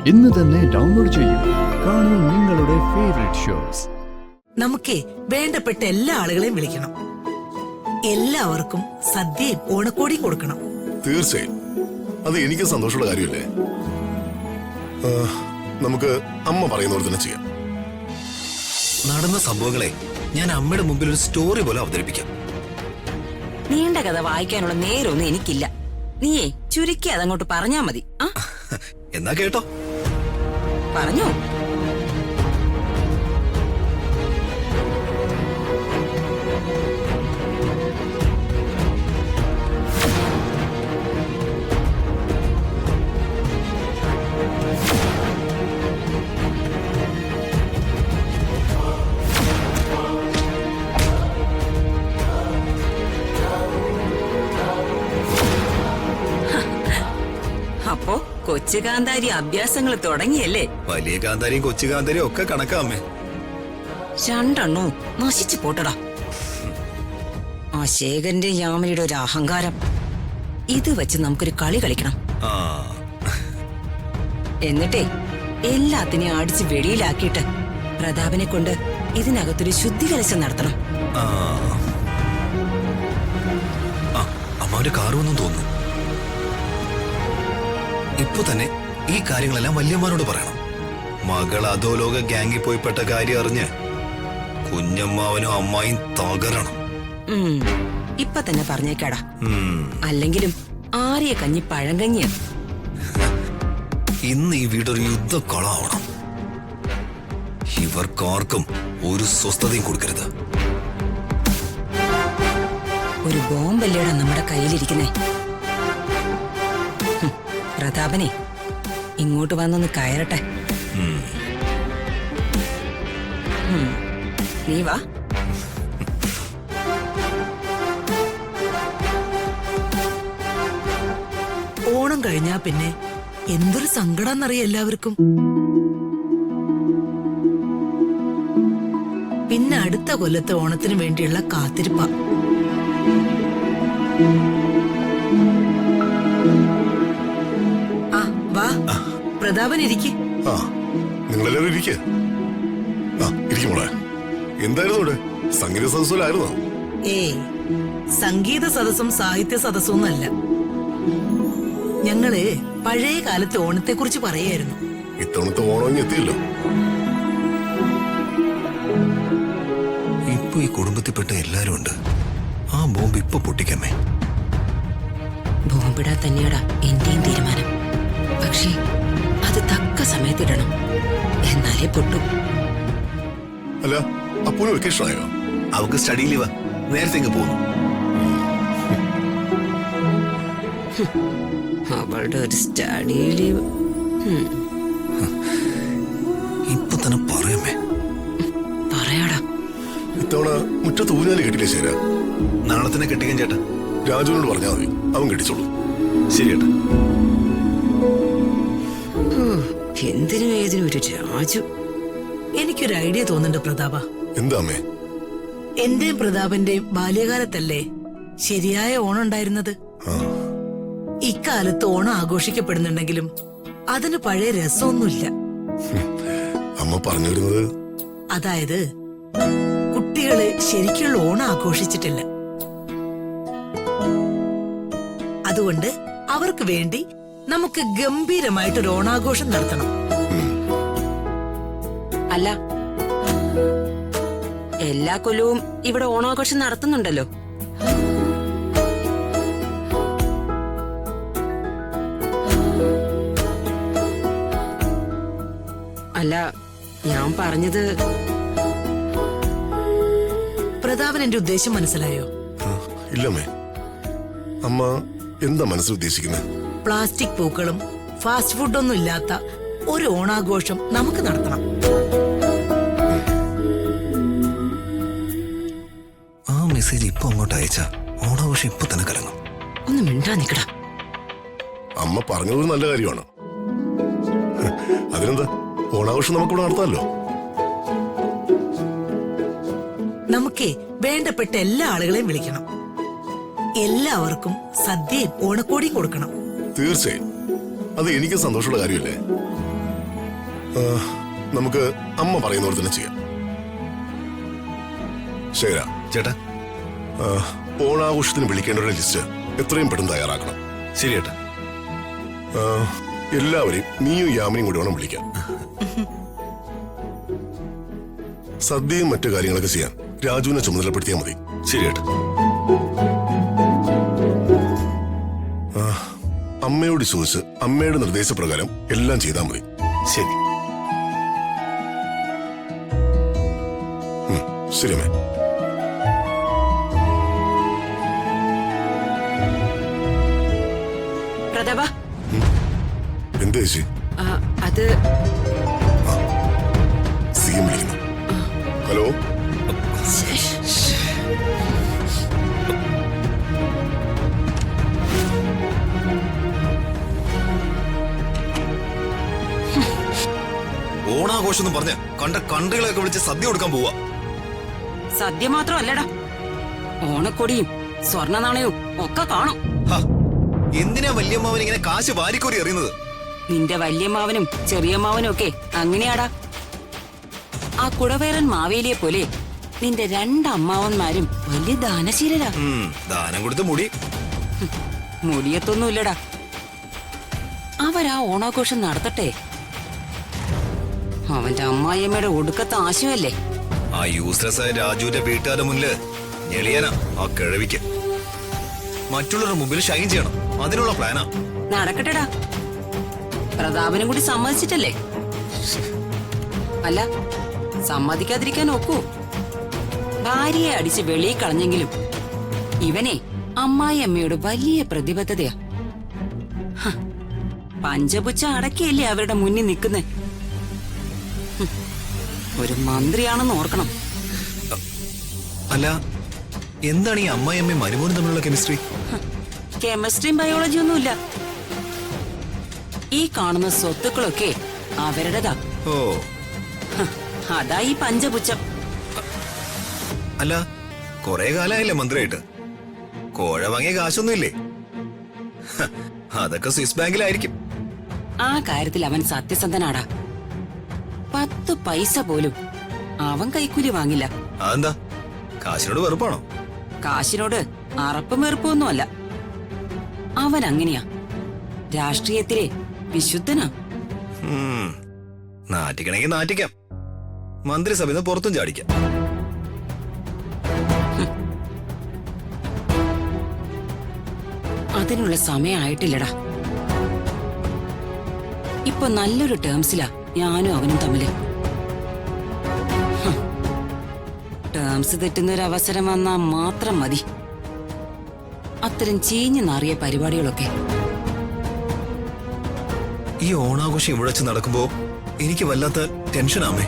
ഇന്ന് തന്നെ ഡൗൺലോഡ് ചെയ്യൂ. കാണൂ നിങ്ങളുടെ ഫേവറേറ്റ് ഷോസ്. നമുക്കേ വേണ്ടപ്പെട്ട എല്ലാ ആളുകളെയും വിളിക്കണം. എല്ലാവർക്കും സദ്യയും ഓണക്കോടിയും കൊടുക്കണം. തീർച്ചയായും, അത് എനിക്ക് സന്തോഷമുള്ള കാര്യമല്ലേ. നമുക്ക് അമ്മ പറയുന്നവർ തന്നെ ചെയ്യാം. നടന്ന സംഭവങ്ങളെ ഞാൻ അമ്മയുടെ മുമ്പിൽ ഒരു സ്റ്റോറി പോലെ അവതരിപ്പിക്കാം. നീണ്ട കഥ വായിക്കാനുള്ള നേരമൊന്നും എനിക്കില്ല. നീയേ ചുരുക്കി അതങ്ങോട്ട് പറഞ്ഞാ മതി. എന്നാ കേട്ടോ. പറഞ്ഞോ. അപ്പോ കൊച്ചു കാന്താരി അഭ്യാസങ്ങൾ തുടങ്ങിയല്ലേ? വലിയ കാന്താരിയും കൊച്ചു കാന്താരിയും ഒക്കെ കണക്കാമേ. രണ്ടെണ്ണോ നശിച്ചു പോട്ടടാ. ആ ശേഖരന്റെ യാമനിയുടെ ഒരു അഹങ്കാരം. ഇത് വെച്ച് നമുക്കൊരു കളി കളിക്കണം. എന്നിട്ടേ എല്ലാത്തിനെയും അടിച്ച് വെളിയിലാക്കിയിട്ട് പ്രതാപനെ കൊണ്ട് ഇതിനകത്തൊരു ശുദ്ധികലശം നടത്തണം. അമ്മാവന്റെ കാറുവെന്നും തോന്നുന്നു. ഇപ്പൊ തന്നെ ഈ കാര്യങ്ങളെല്ലാം വല്യമ്മാനോട് പറയണം. മകൾ അധോലോക ഗ്യാങ്ങിൽ പോയിപ്പെട്ട കാര്യം അറിഞ്ഞ് കുഞ്ഞമ്മാവനും അമ്മായും തകരണം. ഇപ്പൊ തന്നെ പറഞ്ഞേക്കാടാ. അല്ലെങ്കിലും ആര്യ കഞ്ഞി പഴങ്കഞ്ഞിയ. ഇന്ന് ഈ വീടൊരു യുദ്ധക്കളാവണം. ഇവർക്കാർക്കും ഒരു സ്വസ്ഥതയും കൊടുക്കരുത്. ഒരു ബോംബല്ലേടാ നമ്മുടെ കയ്യിലിരിക്കുന്നേ. പ്രതാപനെ ഇങ്ങോട്ട് വന്നൊന്ന് കയറട്ടെ. നീ വാ. ഓണം കഴിഞ്ഞാ പിന്നെ എന്തൊരു സങ്കടാന്നറിയ എല്ലാവർക്കും. പിന്നെ അടുത്ത കൊല്ലത്തെ ഓണത്തിന് വേണ്ടിയുള്ള കാത്തിരിപ്പ. വാ പ്രതാപൻ, ഇരിക്ക്. നിങ്ങളെല്ലാവരും ഇരിക്കേ. ഇരിക്കുമോളെ. എന്തായിരുന്നു ഇവിടെ? സംഗീത സദസ്സിലായിരുന്നോ? സംഗീത സദസ്സും സാഹിത്യ സദസ്സും ഒന്നല്ല. ഞങ്ങള് പഴയ കാലത്തെ ഓണത്തെ കുറിച്ച് പറയായിരുന്നു. ഇത്തവണത്തെ ഓണം എത്തിയല്ലോ. ഇപ്പൊ ഈ കുടുംബത്തിൽപ്പെട്ട എല്ലാരും ഉണ്ട്. ആ ബോംബ് ഇപ്പൊ പൊട്ടിക്കമ്മേ. ബോംബിടാൻ തന്നെയാടാ എന്റെയും തീരുമാനം. പക്ഷേ അത് തക്ക സമയത്തിടണം, എന്നാലേ പൊട്ടു. അല്ല, അപ്പോഴും വെക്കേഷൻ ആയോ? അവക്ക് സ്റ്റഡി ലീവാ. നേരത്തെ ഇങ്ങ് പോന്നു. അവളുടെ ഒരു സ്റ്റഡി ലീവ്. ഇപ്പൊ തന്നെ പറയാമേ. പറയാടാ. ഇത്തവണ മുറ്റത്ത് ഊഞ്ഞാല് കെട്ടില്ലേ ശരി? നാളെ തന്നെ കെട്ടിക്കാൻ ചേട്ടാ. രാജുവിനോട് പറഞ്ഞാൽ മതി, അവൻ കെട്ടിച്ചോളൂ. ശരി ചേട്ടാ. എന്തിനും ഏതിനും ഒരു രാജു. എനിക്കൊരു ഐഡിയ തോന്നുന്നുണ്ട് പ്രതാപ. എന്താ അമ്മേ? എന്റെയും പ്രതാപന്റെയും ബാല്യകാലത്തല്ലേ ശരിയായ ഓണം ഉണ്ടായിരുന്നത്? ഇക്കാലത്ത് ഓണം ആഘോഷിക്കപ്പെടുന്നുണ്ടെങ്കിലും അതിന് പഴയ രസമൊന്നുമില്ല. അമ്മ പറഞ്ഞിരുന്നത്? അതായത് കുട്ടികള് ശരിക്കുള്ള ഓണം ആഘോഷിച്ചിട്ടില്ല. അതുകൊണ്ട് അവർക്ക് വേണ്ടി നമുക്ക് ഗംഭീരമായിട്ടൊരു ഓണാഘോഷം നടത്തണം. അല്ല, എല്ലാ കൊല്ലവും ഇവിടെ ഓണാഘോഷം നടത്തുന്നുണ്ടല്ലോ. അല്ല, ഞാൻ പറഞ്ഞത്. പ്രതാപൻ എന്റെ ഉദ്ദേശം മനസ്സിലായോ? ഇല്ലമ്മേ. അമ്മ എന്താ മനസ്സുദ്ദേശിക്കുന്നത്? പ്ലാസ്റ്റിക് പൂക്കളും ഫാസ്റ്റ് ഫുഡൊന്നും ഇല്ലാത്ത ഒരു ഓണാഘോഷം നമുക്ക് നടത്തണം. ആ മെസ്സേജ് ഇപ്പൊ അങ്ങോട്ട് അയച്ചാ ഓണാഘോഷം ഇപ്പൊ തന്നെ കലങ്ങും. ഒന്ന് മിണ്ടാ നിക്കടാ. അമ്മ പറഞ്ഞത് നല്ല കാര്യമാണ്. അതിനെന്താ, ഓണാഘോഷം നമുക്കിവിടെ നടത്താമല്ലോ. നമുക്കേ വേണ്ടപ്പെട്ട എല്ലാ ആളുകളെയും വിളിക്കണം. എല്ലാവർക്കും സദ്യയും ഓണക്കോടിയും കൊടുക്കണം. തീർച്ചയായും, അത് എനിക്ക് സന്തോഷമുള്ള കാര്യമല്ലേ. നമുക്ക് അമ്മ പറയുന്ന പോലെ തന്നെ ചെയ്യാം. ശരിയാ ചേട്ടാ. ഓണാഘോഷത്തിന് വിളിക്കേണ്ടവരുടെ ലിസ്റ്റ് എത്രയും പെട്ടെന്ന് തയ്യാറാക്കണം. ശരി ചേട്ടാ. എല്ലാവരെയും നീയും യാമിനിയും കൂടി വേണം വിളിക്കാൻ. സദ്യയും മറ്റു കാര്യങ്ങളൊക്കെ ചെയ്യാൻ രാജുവിനെ ചുമതലപ്പെടുത്തിയാൽ മതി. ശരി ചേട്ടാ. അമ്മയോട് ചോദിച്ച് അമ്മയുടെ നിർദ്ദേശപ്രകാരം എല്ലാം ചെയ്താൽ മതി. ശരി. ശരി അമ്മേ. പ്രതാപ, എന്താ ചേച്ചി? അത് സിഎം വിളിക്കുന്നു. ഹലോ. ഓണാഘോഷം എന്ന് പറഞ്ഞ് കണ്ട കണ്ടുകളെയൊക്കെ വിളിച്ച് സദ്യ കൊടുക്കാൻ പോവാ. സദ്യ മാത്രമല്ലടാ, ഓണക്കൊടിയും സ്വർണ്ണ നാണയവും ഒക്കെ കാണും. എന്തിനാ വല്യമ്മാവൻ ഇങ്ങനെ കാശ് വാരിക്കോരി എറിയുന്നത്? നിന്റെ വല്യമ്മാവനും ചെറിയമ്മാവനും ഒക്കെ അങ്ങനെയാടാ. ആ കുടവേറൻ മാവേലിയെ പോലെ നിന്റെ രണ്ടമ്മാവന്മാരും വലിയ ദാനശീലരാ. ദാനം കൊടുത്ത് മുടി മുടിയത്തൊന്നുമില്ലടാ. അവരാ ഓണാഘോഷം നടത്തട്ടെ. അവന്റെ അമ്മായിയമ്മയുടെ ഒടുക്കത്തെ ആശയമല്ലേ. ആ യൂസ്ലെസ് ആയ രാജുവിന്റെ വീട്ടുകാരുടെ മുന്നില് ഞെളിയാനാ ആ കിഴവിക്ക്. മറ്റുള്ളവരുടെ മുമ്പിൽ ഷൈൻ ചെയ്യണം, അതിനുള്ള പ്ലാനാ. നടക്കട്ടെടാ, പ്രതാപനും കൂടി സമ്മതിച്ചിട്ടല്ലേ. അല്ല, സമ്മതിക്കാതിരിക്കാൻ ഒക്കൂ? ഭാര്യയെ അടിച്ച് വെളിയിൽ കളഞ്ഞെങ്കിലും ഇവനെ അമ്മായി അമ്മയോട് വലിയ പ്രതിബദ്ധതയാ. പഞ്ചപുച്ച അടക്കിയല്ലേ അവരുടെ മുന്നിൽ നിൽക്കുന്നേ. ഒരു മന്ത്രിയാണെന്ന് ഓർക്കണം. അല്ല, എന്താണ് ഈ അമ്മായിയമ്മയും മരുമോനും തമ്മിലുള്ള കെമിസ്ട്രി? കെമിസ്ട്രിയും ബയോളജിയും ഒന്നുമില്ല. ഈ കാണുന്ന സ്വത്തുക്കളൊക്കെ അവരുടേതാ. ഓ, അതാ ഈ പഞ്ചപുച്ഛം. അല്ല, കൊറേ കാലായില്ലേ മന്ത്രിയായിട്ട്? കോഴ വാങ്ങിയ കാശൊന്നുമില്ലേ? അതൊക്കെ സ്വിസ് ബാങ്കിലായിരിക്കും. ആ കാര്യത്തിൽ അവൻ സത്യസന്ധനാടാ. 10 പൈസ പോലും അവൻ കൈക്കൂലി വാങ്ങില്ല. അതെന്താ, കാശിനോട് വെറുപ്പാണോ? കാശിനോട് അറപ്പും വെറുപ്പൊന്നുമല്ല. അവൻ അങ്ങനെയാ, രാഷ്ട്രീയത്തിലെ വിശുദ്ധനാ. നാറ്റിക്കണമെങ്കിൽ നാറ്റിക്കാം, മന്ത്രിസഭയിൽ പുറത്തും ചാടിക്കാം. അതിനുള്ള സമയമായിട്ടില്ലടാ. ഇപ്പൊ നല്ലൊരു ടേംസിലാ ഞാനും അവനും തമ്മില്. ടേംസ് തെറ്റുന്നൊരു അവസരം വന്നാ മാത്രം മതി അത്തരം ചീഞ്ഞു നാറിയ പരിപാടികളൊക്കെ. ഈ ഓണാഘോഷം ഇവിടെ വെച്ച് നടക്കുമ്പോ എനിക്ക് വല്ലാത്ത ടെൻഷനാമേ.